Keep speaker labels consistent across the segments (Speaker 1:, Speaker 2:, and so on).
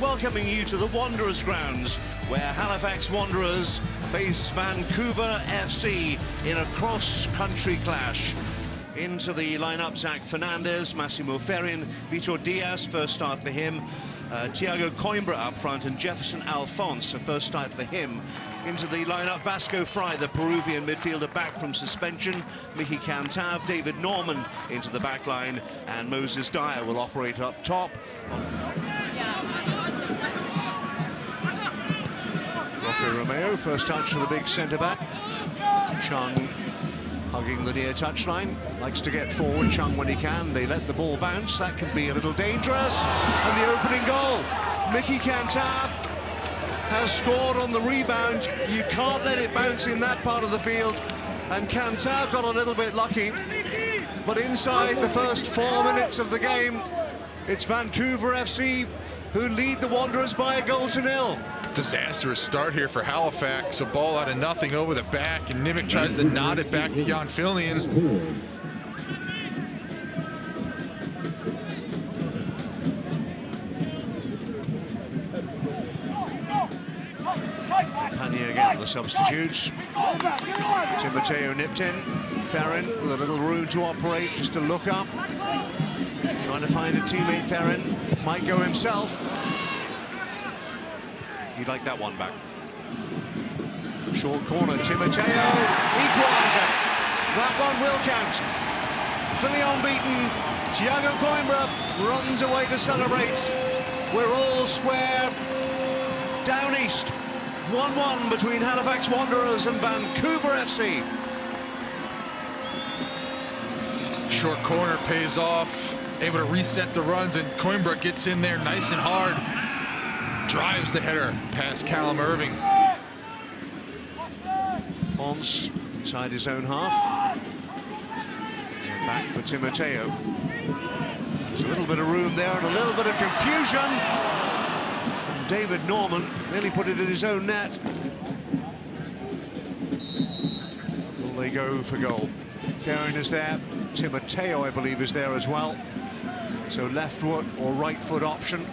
Speaker 1: welcoming you to the Wanderers grounds, where Halifax Wanderers face Vancouver FC in a cross-country clash. Into the lineup, Zach Fernandez, Massimo Ferrin, Vitor Diaz, first start for him. Thiago Coimbra up front and Jefferson Alphonse, a first start for him. Into the lineup, Vasco Fry, the Peruvian midfielder, back from suspension. Mickey Cantav, David Norman into the back line, and Moses Dyer will operate up top. Roque Romeo, first touch for the big centre-back. Chung hugging the near touchline, likes to get forward, Chung when he can. They let the ball bounce, that can be a little dangerous. And the opening goal, Mickey Cantav has scored on the rebound. You can't let it bounce in that part of the field. And Cantav got a little bit lucky. But inside the first 4 minutes of the game, it's Vancouver FC who lead the Wanderers by a goal to nil.
Speaker 2: Disastrous start here for Halifax. A ball out of nothing over the back, and Nimick tries to nod it back to Jan Fillion.
Speaker 1: Panier again, the substitutes. Timoteo nipped in. Ferrin with a little room to operate, just to look up. Trying to find a teammate, Ferrin. Might go himself. He'd like that one back. Short corner, Timoteo, equaliser. That one will count. Fillion beaten. Thiago Coimbra runs away to celebrate. We're all square. Down east. 1-1 between Halifax Wanderers and Vancouver FC.
Speaker 2: Short corner pays off. Able to reset the runs, and Coimbra gets in there nice and hard. Drives the header past Callum Irving.
Speaker 1: Fons inside his own half. And back for Timoteo. There's a little bit of room there and a little bit of confusion. And David Norman nearly put it in his own net. Will they go for goal? Ferrin is there. Timoteo, I believe, is there as well. So left foot or right foot option.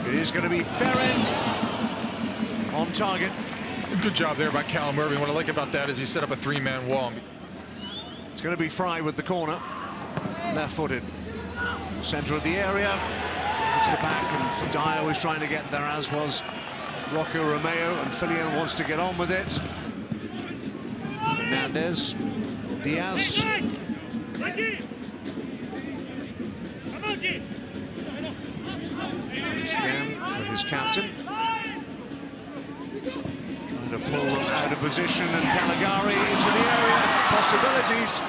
Speaker 1: It is going to be Ferrin on target.
Speaker 2: Good job there by Callum Irving. What I like about that is he set up a three-man wall.
Speaker 1: It's going to be Fry with the corner. Left-footed. Centre of the area. It's the back, and Dyer was trying to get there, as was Roque Romeo, and Fillion wants to get on with it. Fernandez. Diaz. Once again for his captain. Trying to pull them out of position, and Caligari into the area. Possibilities.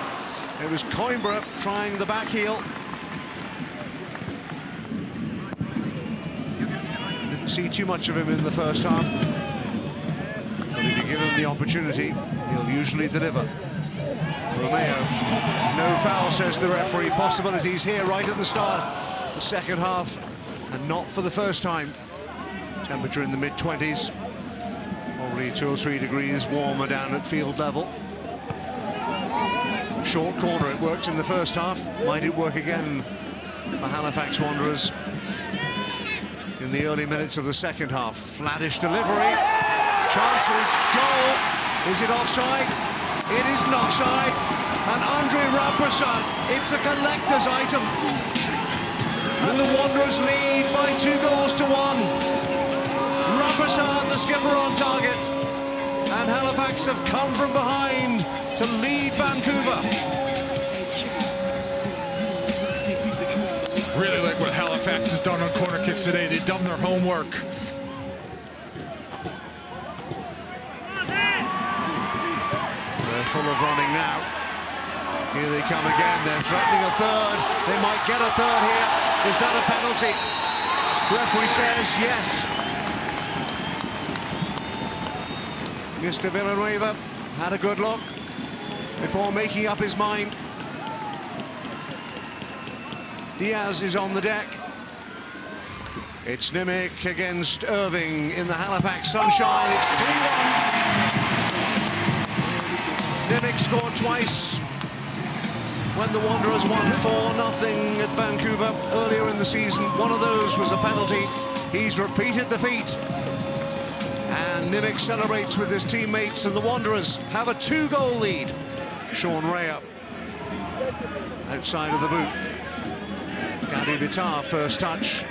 Speaker 1: It was Coimbra trying the back heel. Didn't see too much of him in the first half. But if you give him the opportunity, he'll usually deliver. Romeo, no foul, says the referee. Possibilities here right at the start. The second half, and not for the first time. Temperature in the mid-20s. Probably 2 or 3 degrees warmer down at field level. Short corner, it worked in the first half. Might it work again for Halifax Wanderers in the early minutes of the second half? Flattish delivery. Chances. Goal. Is it offside? It isn't offside. And Andre Raprasad, it's a collector's item. And the Wanderers lead by 2-1. Raprasad, the skipper, on target. And Halifax have come from behind to lead Vancouver.
Speaker 2: Really like what Halifax has done on corner kicks today. They've done their homework.
Speaker 1: They're full of running now. Here they come again. They're threatening a third. They might get a third here. Is that a penalty? Referee says yes. Mr. Villanueva had a good look before making up his mind. Diaz is on the deck. It's Nimick against Irving in the Halifax sunshine. It's 3-1. Nimick scored twice when the Wanderers won 4-0 at Vancouver earlier in the season. One of those was a penalty. He's repeated the feat. And Nimick celebrates with his teammates, and the Wanderers have a 2-goal lead. Sean Raya outside of the boot. Gadi Bitar first touch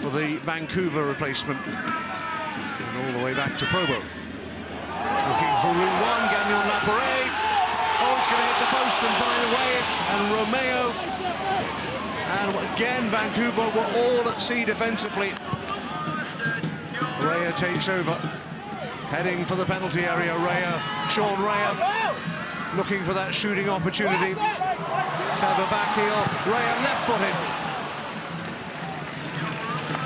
Speaker 1: for the Vancouver replacement. And all the way back to Probo. Looking for room one, Gagnon Laparé. Oh, it's going to hit the post and find a way. And Romeo. And again, Vancouver were all at sea defensively. Raya takes over. Heading for the penalty area, Sean Raya looking for that shooting opportunity. Clever back heel, Raya left-footed.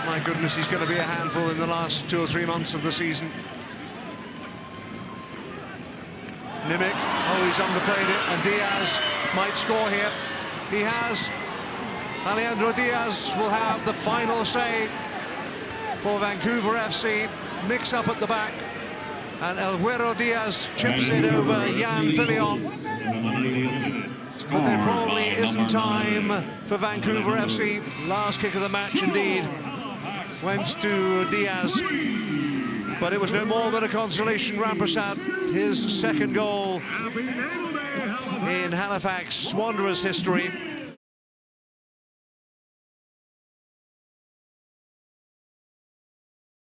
Speaker 1: My goodness, he's going to be a handful in the last 2 or 3 months of the season. Nimick, oh, he's underplayed it, and Diaz might score here. He has. Alejandro Diaz will have the final say for Vancouver FC. Mix up at the back, and El Güero Diaz chips it over Jan Filion. But there probably isn't time for Vancouver FC. Last kick of the match, indeed, went to Diaz. But it was no more than a consolation. Rampersad, his second goal in Halifax Wanderers history.